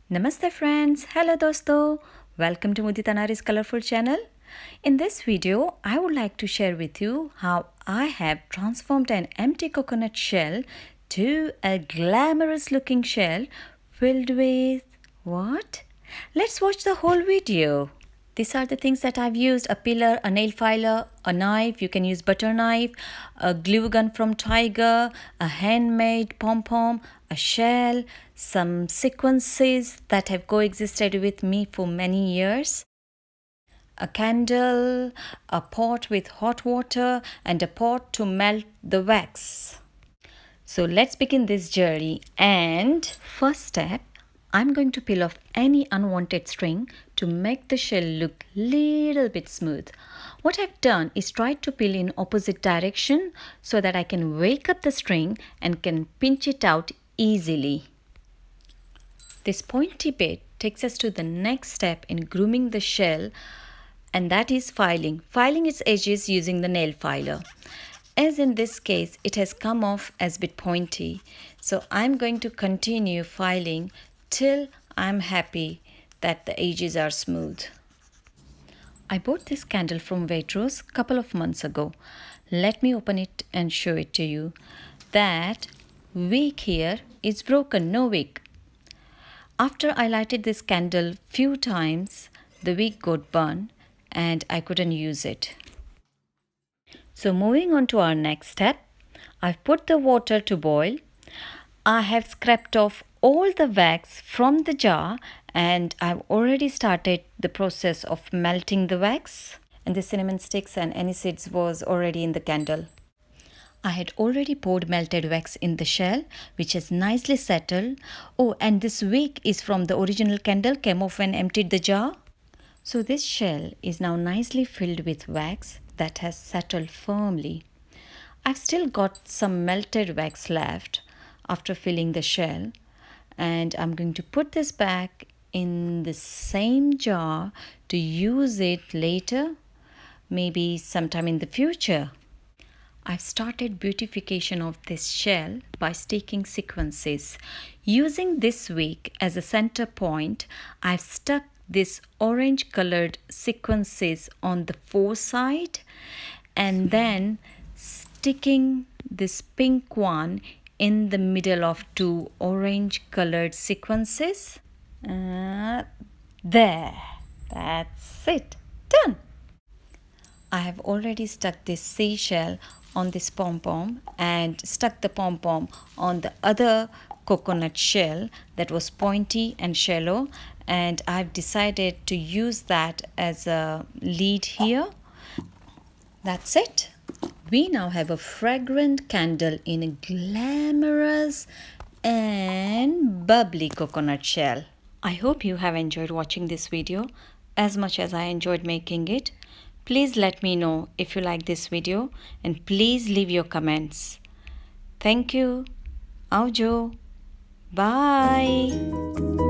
Namaste friends, hello Dosto, welcome to Mudita Naari's colourful channel. In this video, I would like to share with you how I have transformed an empty coconut shell to a glamorous looking shell filled with what? Let's watch the whole video. These are the things that I've used: a pillar, a nail filer, a knife, you can use butter knife, a glue gun from Tiger, a handmade pom-pom, a shell, some sequences that have coexisted with me for many years, a candle, a pot with hot water, and a pot to melt the wax. So let's begin this journey. And first step, I'm going to peel off any unwanted string to make the shell look little bit smooth. What I've done is tried to peel in opposite direction so that I can wake up the string and can pinch it out easily. This pointy bit takes us to the next step in grooming the shell, and that is filing its edges using the nail filer. As in this case, it has come off as a bit pointy, so I'm going to continue filing till I'm happy that the edges are smooth. I bought this candle from Waitrose a couple of months ago. Let me open it and show it to you. That wick here is broken, no wick. After I lighted this candle few times, the wick got burned and I couldn't use it. So moving on to our next step, I've put the water to boil. I have scraped off all the wax from the jar and I've already started the process of melting the wax. And the cinnamon sticks and anise seeds was already in the candle. I had already poured melted wax in the shell, which has nicely settled. Oh, and this wick is from the original candle, came off when emptied the jar. So this shell is now nicely filled with wax that has settled firmly. I've still got some melted wax left after filling the shell, and I'm going to put this back in the same jar to use it later, maybe sometime in the future. I've started beautification of this shell by sticking sequences. Using this wick as a center point, I've stuck this orange colored sequences on the foreside and then sticking this pink one in the middle of two orange colored sequences. There, that's it, done. I have already stuck this seashell on this pom-pom and stuck the pom-pom on the other coconut shell that was pointy and shallow, and I've decided to use that as a lead here. That's it. We now have a fragrant candle in a glamorous and bubbly coconut shell. I hope you have enjoyed watching this video as much as I enjoyed making it. Please let me know if you like this video and please leave your comments. Thank you. Aujo. Bye.